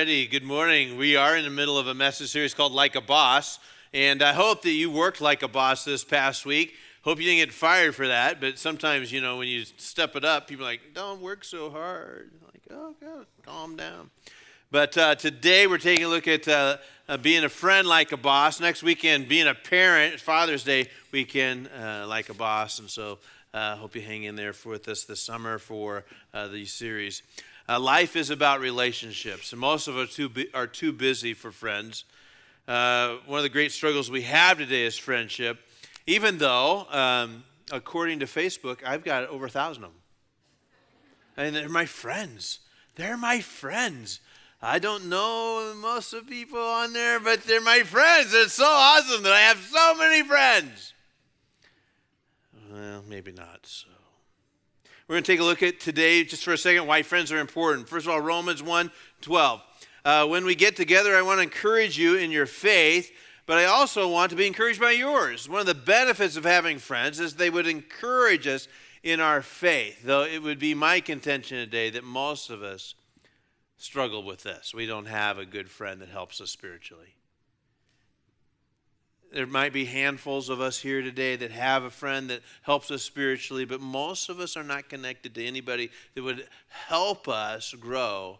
righty, good morning. We are in the middle of a message series called Like a Boss, and I hope that you worked like a boss this past week. Hope you didn't get fired for that, but sometimes, when you step it up, people are like, don't work so hard. Like, oh, God, calm down. But today we're taking a look at being a friend like a boss. Next weekend, being a parent, Father's Day weekend like a boss, and so hope you hang in there with us this summer for the series. Life is about relationships, and most of us are too busy for friends. One of the great struggles we have today is friendship, even though, according to Facebook, I've got over 1,000 of them. And they're my friends. They're my friends. I don't know most of the people on there, but they're my friends. It's so awesome that I have so many friends. Well, maybe not so. We're going to take a look at today, just for a second, why friends are important. First of all, Romans 1:12. When we get together, I want to encourage you in your faith, but I also want to be encouraged by yours. One of the benefits of having friends is they would encourage us in our faith, though it would be my contention today that most of us struggle with this. We don't have a good friend that helps us spiritually. There might be handfuls of us here today that have a friend that helps us spiritually, but most of us are not connected to anybody that would help us grow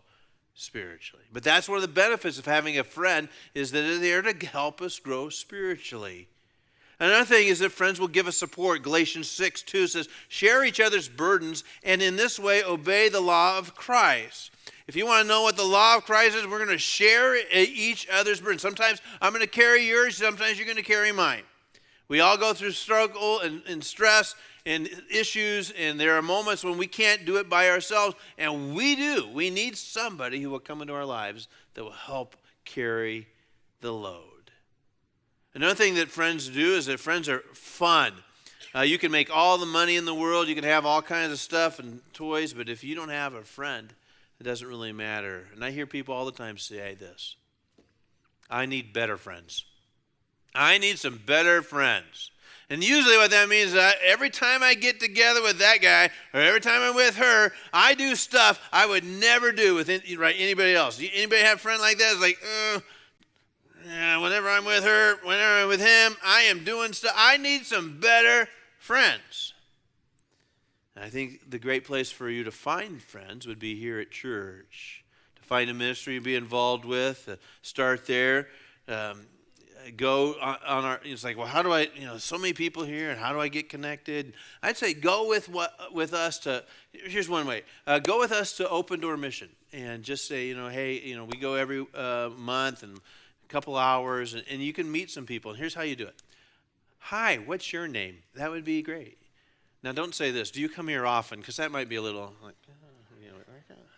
spiritually. But that's one of the benefits of having a friend, is that they're there to help us grow spiritually. Another thing is that friends will give us support. Galatians 6:2 says, share each other's burdens, and in this way obey the law of Christ. If you want to know what the law of Christ is, we're going to share each other's burden. Sometimes I'm going to carry yours, sometimes you're going to carry mine. We all go through struggle and stress and issues, and there are moments when we can't do it by ourselves, and we do. We need somebody who will come into our lives that will help carry the load. Another thing that friends do is that friends are fun. You can make all the money in the world, you can have all kinds of stuff and toys, but if you don't have a friend, it doesn't really matter. And I hear people all the time say this: I need better friends. I need some better friends. And usually what that means is that every time I get together with that guy, or every time I'm with her, I do stuff I would never do with anybody else. Anybody have a friend like that? It's like, whenever I'm with her, whenever I'm with him, I am doing stuff. I need some better friends. I think the great place for you to find friends would be here at church. To find a ministry to be involved with, start there. Go on our, it's like, well, how do I, so many people here, and how do I get connected? I'd say go with us to, here's one way. Go with us to Open Door Mission, and just say, hey, we go every month and a couple hours, and you can meet some people. And here's how you do it. Hi, what's your name? That would be great. Now, don't say this. Do you come here often? Because that might be a little like,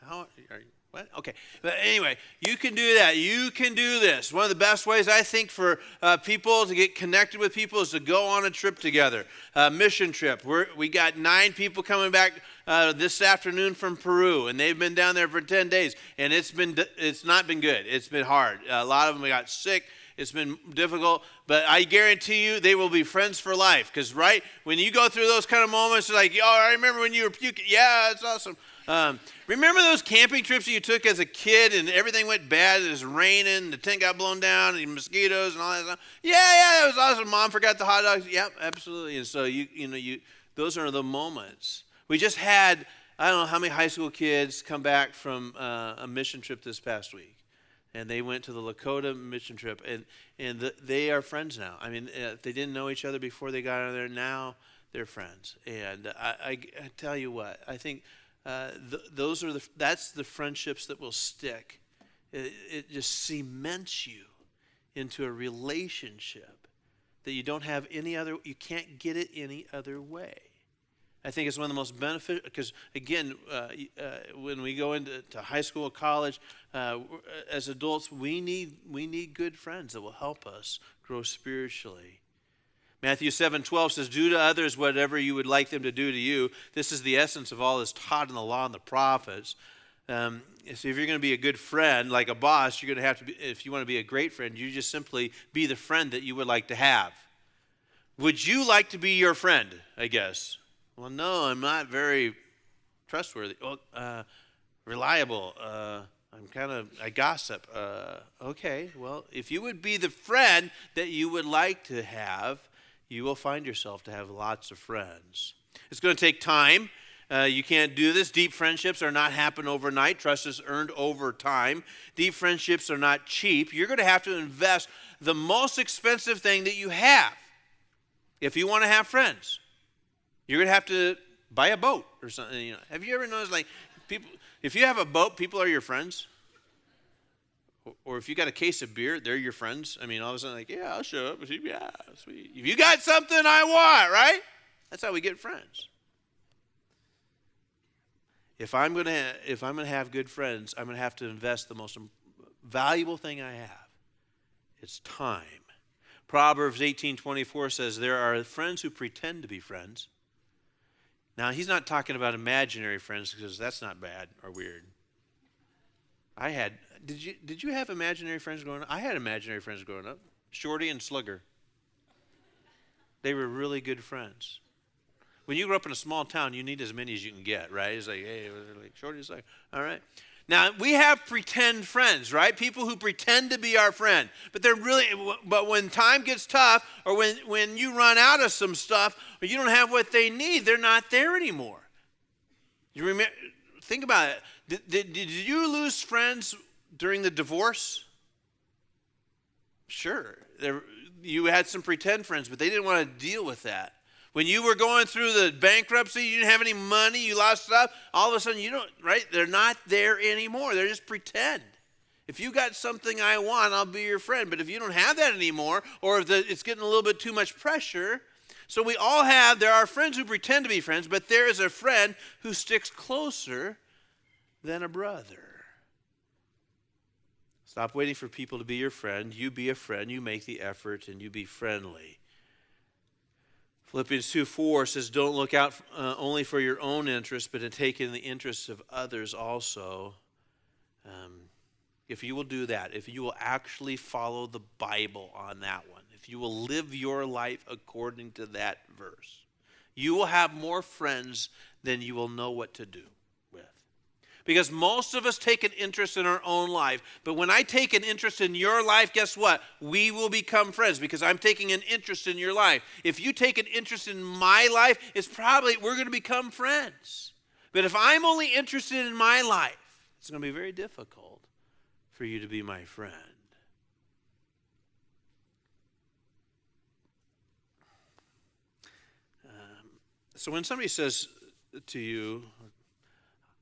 how are you? What? Okay. But anyway, you can do that. You can do this. One of the best ways, I think, for people to get connected with people is to go on a trip together, a mission trip. We got 9 people coming back this afternoon from Peru, and they've been down there for 10 days, and it's not been good. It's been hard. A lot of them got sick. It's been difficult, but I guarantee you they will be friends for life. Because, right, when you go through those kind of moments, it's like, I remember when you were puking. Yeah, it's awesome. Remember those camping trips that you took as a kid and everything went bad? It was raining, the tent got blown down, and mosquitoes and all that stuff. Yeah, that was awesome. Mom forgot the hot dogs. Yep, absolutely. And so, those are the moments. We just had, I don't know how many high school kids come back from a mission trip this past week. And they went to the Lakota mission trip, and they are friends now. I mean, if they didn't know each other before they got out of there, now they're friends. And I tell you what, I think that's the friendships that will stick. It just cements you into a relationship that you can't get it any other way. I think it's one of the most beneficial, because again, when we go into high school, college, as adults, we need good friends that will help us grow spiritually. Matthew 7:12 says, do to others whatever you would like them to do to you. This is the essence of all that's taught in the law and the prophets. So if you're going to be a good friend, like a boss, you're going to have to be, if you want to be a great friend, you just simply be the friend that you would like to have. Would you like to be your friend, I guess? Well, no, I'm not very trustworthy. Well, reliable. I gossip. Okay, well, if you would be the friend that you would like to have, you will find yourself to have lots of friends. It's going to take time. You can't do this. Deep friendships are not happen overnight. Trust is earned over time. Deep friendships are not cheap. You're going to have to invest the most expensive thing that you have if you want to have friends. You're going to have to buy a boat or something. You know. Have you ever noticed, like, people, if you have a boat, people are your friends? Or if you got a case of beer, they're your friends? I mean, all of a sudden, like, yeah, I'll show up. Yeah, sweet. If you got something I want, right? That's how we get friends. If I'm going to have good friends, I'm going to have to invest the most valuable thing I have. It's time. Proverbs 18:24 says, there are friends who pretend to be friends. Now, he's not talking about imaginary friends because that's not bad or weird. Did you have imaginary friends growing up? I had imaginary friends growing up. Shorty and Slugger. They were really good friends. When you grow up in a small town, you need as many as you can get, right? It's like, hey, like Shorty and Slugger. All right. Now, we have pretend friends, right? People who pretend to be our friend. But when time gets tough, or when you run out of some stuff, or you don't have what they need, they're not there anymore. You remember? Think about it. Did you lose friends during the divorce? Sure. You had some pretend friends, but they didn't want to deal with that. When you were going through the bankruptcy, you didn't have any money, you lost stuff, all of a sudden right? They're not there anymore. They're just pretend. If you got something I want, I'll be your friend. But if you don't have that anymore, or if it's getting a little bit too much pressure, so there are friends who pretend to be friends, but there is a friend who sticks closer than a brother. Stop waiting for people to be your friend. You be a friend. You make the effort, and you be friendly. Philippians 2:4 says, don't look out only for your own interests, but to take in the interests of others also. If you will do that, if you will actually follow the Bible on that one, if you will live your life according to that verse, you will have more friends than you will know what to do with. Because most of us take an interest in our own life. But when I take an interest in your life, guess what? We will become friends because I'm taking an interest in your life. If you take an interest in my life, we're going to become friends. But if I'm only interested in my life, it's going to be very difficult for you to be my friend. So when somebody says to you,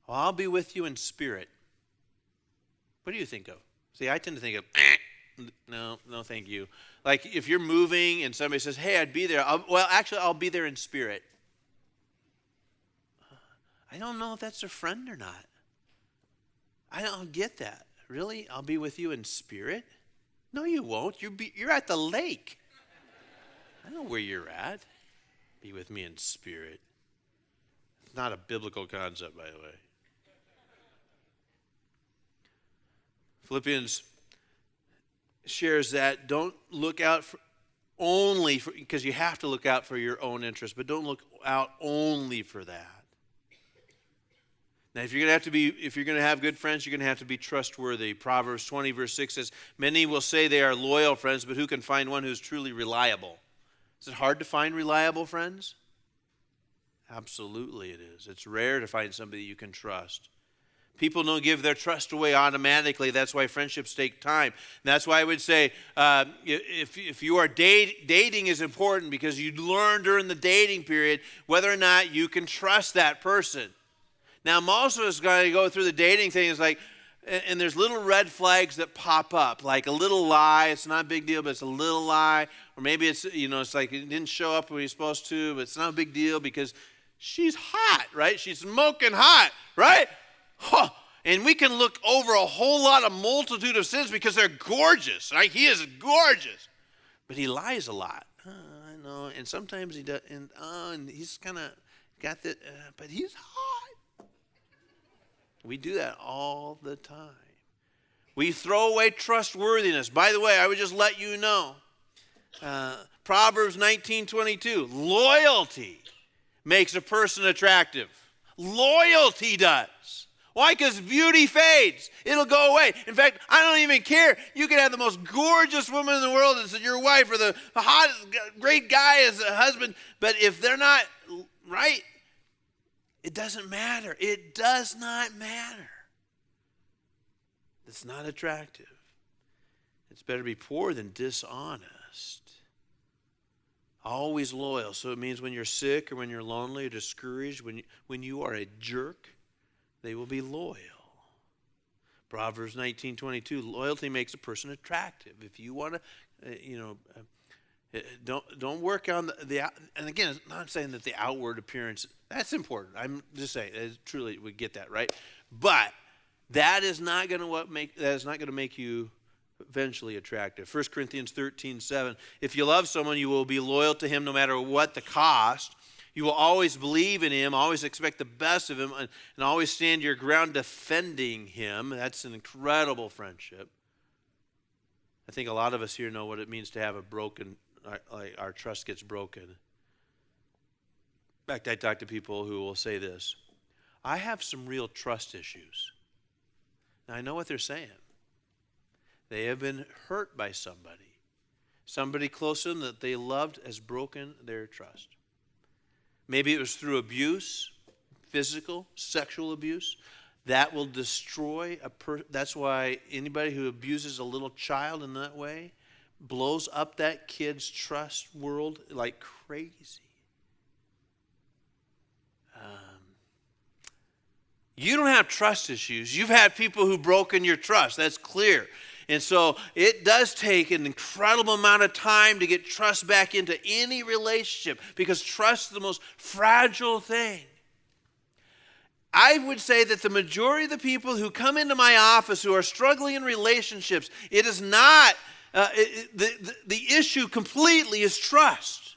well, I'll be with you in spirit, what do you think of? See, I tend to think of, no, thank you. Like if you're moving and somebody says, hey, I'd be there. I'll be there in spirit. I don't know if that's a friend or not. I don't get that. Really? I'll be with you in spirit? No, you won't. You're at the lake. I know where you're at. Be with me in spirit. It's not a biblical concept, by the way. Philippians shares that don't look out because you have to look out for your own interest, but don't look out only for that. Now, if you're going to have good friends, you're going to have to be trustworthy. Proverbs 20, verse 6 says, many will say they are loyal friends, but who can find one who's truly reliable? Is it hard to find reliable friends? Absolutely it is. It's rare to find somebody you can trust. People don't give their trust away automatically. That's why friendships take time. And that's why I would say if you are dating is important because you learn during the dating period whether or not you can trust that person. Now, most of us going to go through the dating thing is like, and there's little red flags that pop up, like a little lie. It's not a big deal, but it's a little lie. Or maybe it's like it didn't show up when you're supposed to, but it's not a big deal because she's hot, right? She's smoking hot, right? Huh. And we can look over a whole multitude of sins because they're gorgeous, right? He is gorgeous, but he lies a lot. I know, and sometimes he does, and he's kind of got that, but he's hot. We do that all the time. We throw away trustworthiness. By the way, I would just let you know, Proverbs 19:22, loyalty makes a person attractive. Loyalty does. Why? Because beauty fades. It'll go away. In fact, I don't even care. You can have the most gorgeous woman in the world as your wife or the hottest, great guy as a husband, but if they're not right, it doesn't matter. It does not matter. It's not attractive. It's better to be poor than dishonest. Always loyal. So it means when you're sick or when you're lonely or discouraged, when you are a jerk, they will be loyal. Proverbs 19:22, loyalty makes a person attractive. If you want to, don't work on the and again, I'm not saying that the outward appearance, that's important. I'm just saying, truly, we get that, right? But that is not going to make you eventually attractive. 1 Corinthians 13:7, if you love someone, you will be loyal to him no matter what the cost. You will always believe in him, always expect the best of him, and always stand your ground defending him. That's an incredible friendship. I think a lot of us here know what it means to have a broken, like our trust gets broken. In fact, I talk to people who will say this, I have some real trust issues. Now, I know what they're saying. They have been hurt by somebody. Somebody close to them that they loved has broken their trust. Maybe it was through abuse, physical, sexual abuse. That will destroy a person. That's why anybody who abuses a little child in that way blows up that kid's trust world like crazy. You don't have trust issues. You've had people who've broken your trust. That's clear. And so it does take an incredible amount of time to get trust back into any relationship because trust is the most fragile thing. I would say that the majority of the people who come into my office who are struggling in relationships, it is not, the issue completely is trust.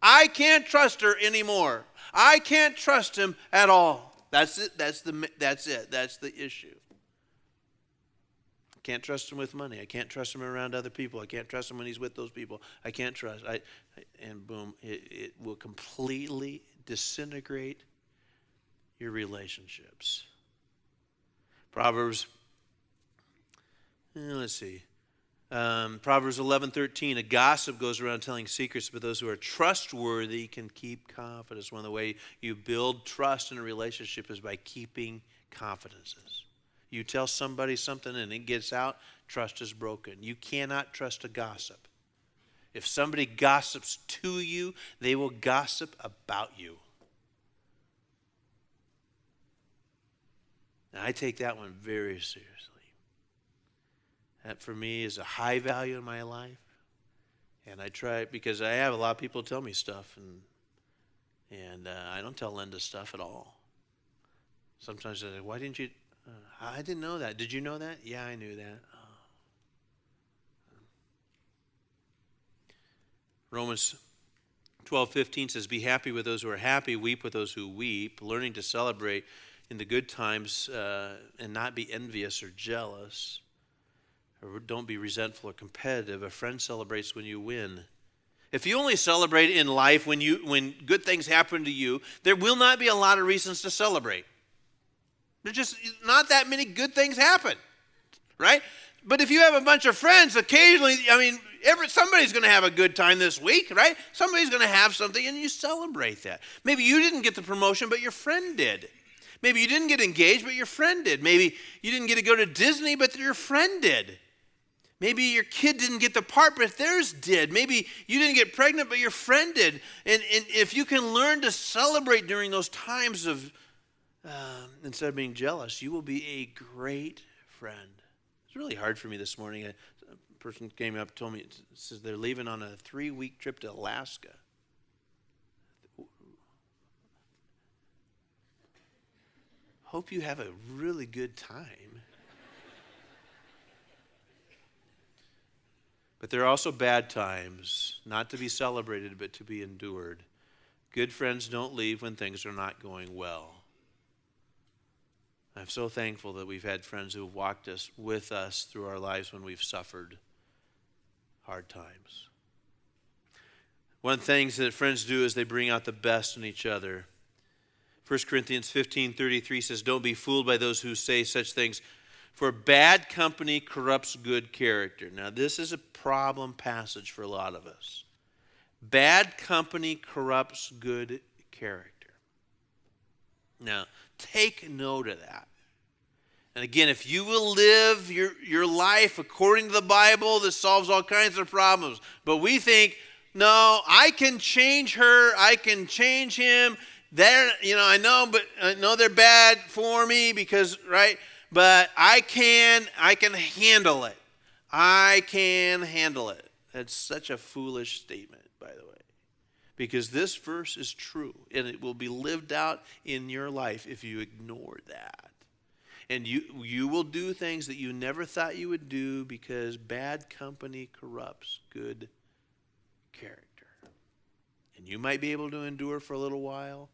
I can't trust her anymore. I can't trust him at all. That's it. That's the issue. I can't trust him with money. I can't trust him around other people. I can't trust him when he's with those people. I can't trust. And boom, it will completely disintegrate your relationships. Proverbs, let's see. Proverbs 11:13, a gossip goes around telling secrets, but those who are trustworthy can keep confidence. One of the ways you build trust in a relationship is by keeping confidences. You tell somebody something and it gets out, trust is broken. You cannot trust a gossip. If somebody gossips to you, they will gossip about you. And I take that one very seriously. That for me is a high value in my life. And I try, because I have a lot of people tell me stuff, and I don't tell Linda stuff at all. Sometimes they say, why didn't you, I didn't know that. Did you know that? Yeah, I knew that. Oh. Romans 12:15 says, be happy with those who are happy, weep with those who weep, learning to celebrate in the good times and not be envious or jealous. Or don't be resentful or competitive. A friend celebrates when you win. If you only celebrate in life when good things happen to you, there will not be a lot of reasons to celebrate. There's just not that many good things happen, right? But if you have a bunch of friends, occasionally, somebody's going to have a good time this week, right? Somebody's going to have something, and you celebrate that. Maybe you didn't get the promotion, but your friend did. Maybe you didn't get engaged, but your friend did. Maybe you didn't get to go to Disney, but your friend did. Maybe your kid didn't get the part, but theirs did. Maybe you didn't get pregnant, but your friend did. And if you can learn to celebrate during those times of, instead of being jealous, you will be a great friend. It's really hard for me this morning. A person came up and told me, says they're leaving on a 3-week trip to Alaska. Hope you have a really good time. But there are also bad times, not to be celebrated, but to be endured. Good friends don't leave when things are not going well. I'm so thankful that we've had friends who have walked with us through our lives when we've suffered hard times. One of the things that friends do is they bring out the best in each other. 1 Corinthians 15:33 says, don't be fooled by those who say such things, for bad company corrupts good character. Now, this is a problem passage for a lot of us. Bad company corrupts good character. Now, take note of that. And again, if you will live your life according to the Bible, this solves all kinds of problems. But we think, no, I can change her, I can change him. I know they're bad for me because, right? But I can handle it. I can handle it. That's such a foolish statement, by the way. Because this verse is true, and it will be lived out in your life if you ignore that. And you will do things that you never thought you would do because bad company corrupts good character. And you might be able to endure for a little while,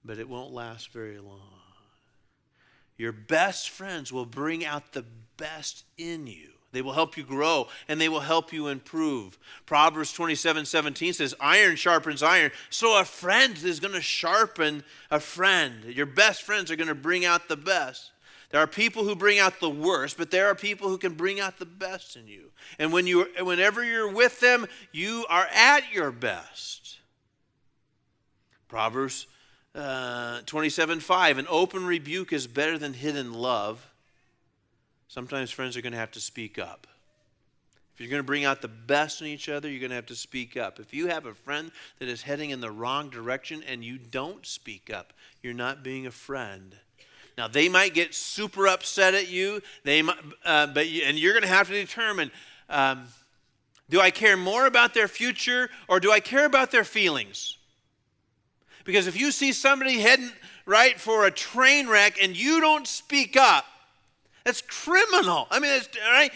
but it won't last very long. Your best friends will bring out the best in you. They will help you grow, and they will help you improve. Proverbs 27:17 says, iron sharpens iron, so a friend is going to sharpen a friend. Your best friends are going to bring out the best. There are people who bring out the worst, but there are people who can bring out the best in you. And whenever you're with them, you are at your best. Proverbs 27:5, an open rebuke is better than hidden love. Sometimes friends are going to have to speak up. If you're going to bring out the best in each other, you're going to have to speak up. If you have a friend that is heading in the wrong direction and you don't speak up, you're not being a friend. Now, they might get super upset at you, and you're going to have to determine, do I care more about their future or do I care about their feelings? Because if you see somebody heading right for a train wreck and you don't speak up, that's criminal. I mean, right?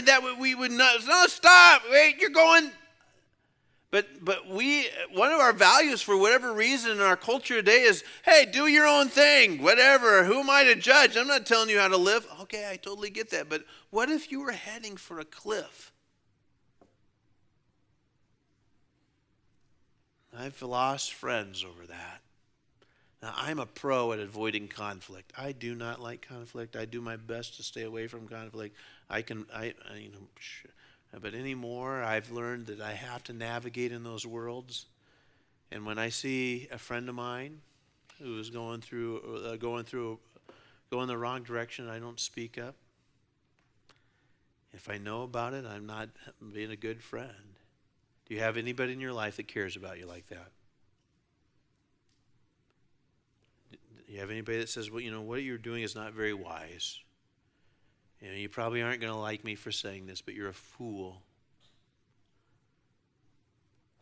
That we would not. No, stop. Wait, you're going. But one of our values for whatever reason in our culture today is, hey, do your own thing, whatever. Who am I to judge? I'm not telling you how to live. Okay, I totally get that. But what if you were heading for a cliff? I've lost friends over that. Now, I'm a pro at avoiding conflict. I do not like conflict. I do my best to stay away from conflict. But anymore, I've learned that I have to navigate in those worlds. And when I see a friend of mine who is going the wrong direction, I don't speak up. If I know about it, I'm not being a good friend. Do you have anybody in your life that cares about you like that? You have anybody that says, well, what you're doing is not very wise. You probably aren't going to like me for saying this, but you're a fool.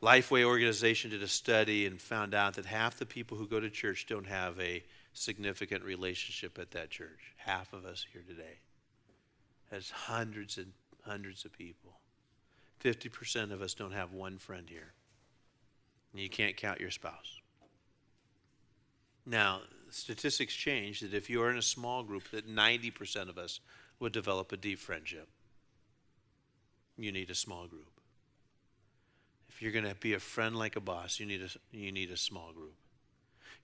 Lifeway organization did a study and found out that half the people who go to church don't have a significant relationship at that church. Half of us here today. That's hundreds and hundreds of people. 50% of us don't have one friend here. And you can't count your spouse. Now, statistics change that if you are in a small group, that 90% of us would develop a deep friendship. You need a small group. If you're going to be a friend like a boss, you need a small group.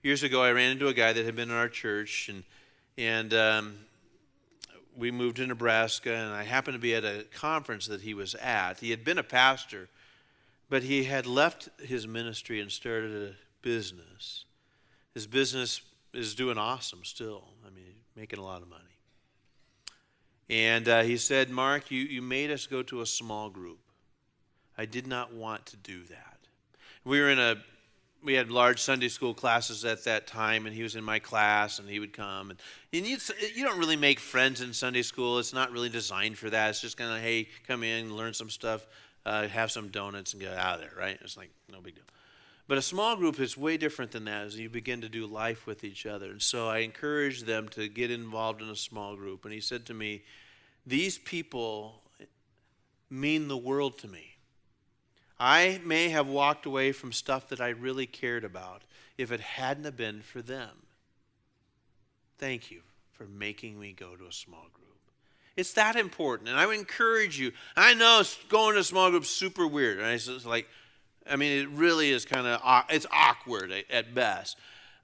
Years ago, I ran into a guy that had been in our church, and we moved to Nebraska, and I happened to be at a conference that he was at. He had been a pastor, but he had left his ministry and started a business. His business is doing awesome still. Making a lot of money. And he said, Mark, you made us go to a small group. I did not want to do that. We had large Sunday school classes at that time, and he was in my class, and he would come. And you don't really make friends in Sunday school. It's not really designed for that. It's just kind of, hey, come in, learn some stuff, have some donuts, and get out of there, right? It's like no big deal. But a small group is way different than that as you begin to do life with each other. And so I encouraged them to get involved in a small group. And he said to me, these people mean the world to me. I may have walked away from stuff that I really cared about if it hadn't have been for them. Thank you for making me go to a small group. It's that important. And I would encourage you. I know going to a small group is super weird. And it's like, it really is it's awkward at best.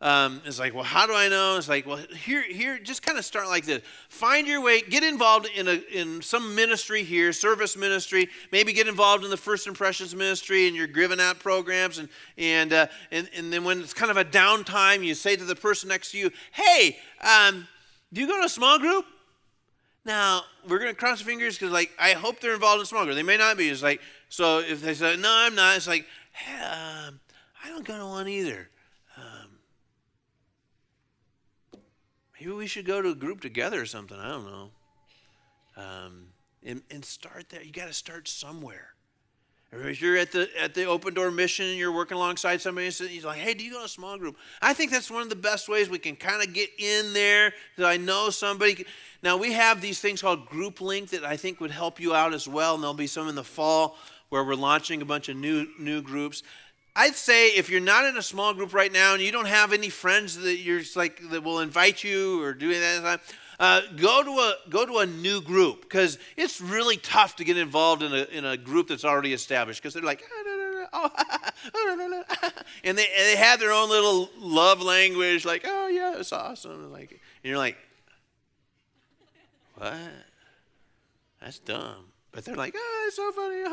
It's like, well, how do I know? It's like, well, here, just kind of start like this. Find your way, get involved in some ministry here, service ministry. Maybe get involved in the First Impressions ministry, and you're giving out programs. And then when it's kind of a downtime, you say to the person next to you, hey, do you go to a small group? Now, we're going to cross our fingers because, like, I hope they're involved in a small group. They may not be. It's like, so if they say, no, I'm not, it's like, hey, I don't go to one either. Maybe we should go to a group together or something. I don't know. And start there. You got to start somewhere. Or if you're at the open door mission and you're working alongside somebody, and he's like, hey, do you go to a small group? I think that's one of the best ways we can kind of get in there, that I know somebody. Now, we have these things called Group Link that I think would help you out as well, and there'll be some in the fall where we're launching a bunch of new groups. I'd say if you're not in a small group right now and you don't have any friends that will invite you or do that, go to a new group, because it's really tough to get involved in a group that's already established, because they're like, and they have their own little love language, like, oh yeah, it's awesome, and you're like, what? That's dumb. But they're like, oh, it's so funny.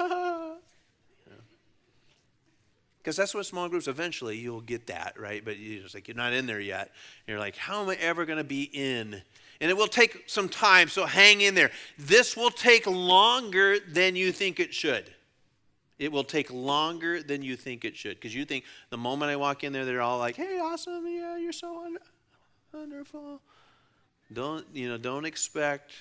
Because that's what small groups, eventually you'll get that, right? But you're not in there yet. You're like, how am I ever going to be in? And it will take some time, so hang in there. This will take longer than you think it should. It will take longer than you think it should. Because you think the moment I walk in there, they're all like, hey, awesome, yeah, you're so wonderful. Don't expect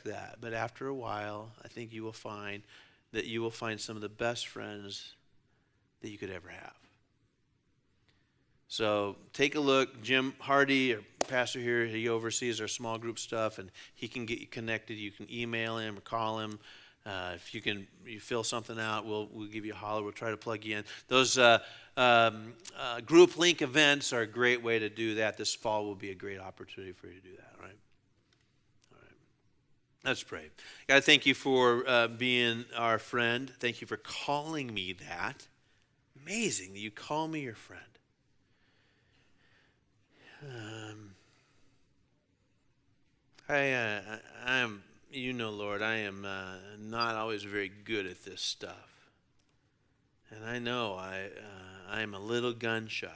that. But after a while, I think you will find that you will find some of the best friends that you could ever have. So take a look. Jim Hardy, our pastor here, he oversees our small group stuff, and he can get you connected. You can email him or call him. If you fill something out, we'll give you a holler. We'll try to plug you in. Those group link events are a great way to do that. This fall will be a great opportunity for you to do that. All right. Let's pray. God, thank you for being our friend. Thank you for calling me that. Amazing that you call me your friend. I am, Lord, I am not always very good at this stuff, and I know I am a little gun shy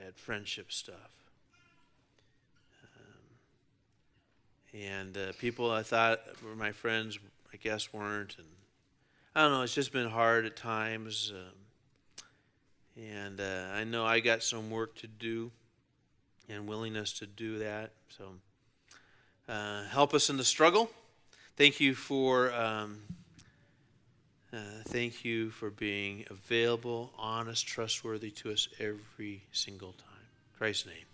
at friendship stuff, and people I thought were my friends, I guess, weren't, and I don't know. It's just been hard at times. And I know I got some work to do and willingness to do that. So help us in the struggle. Thank you for being available, honest, trustworthy to us every single time. In Christ's name.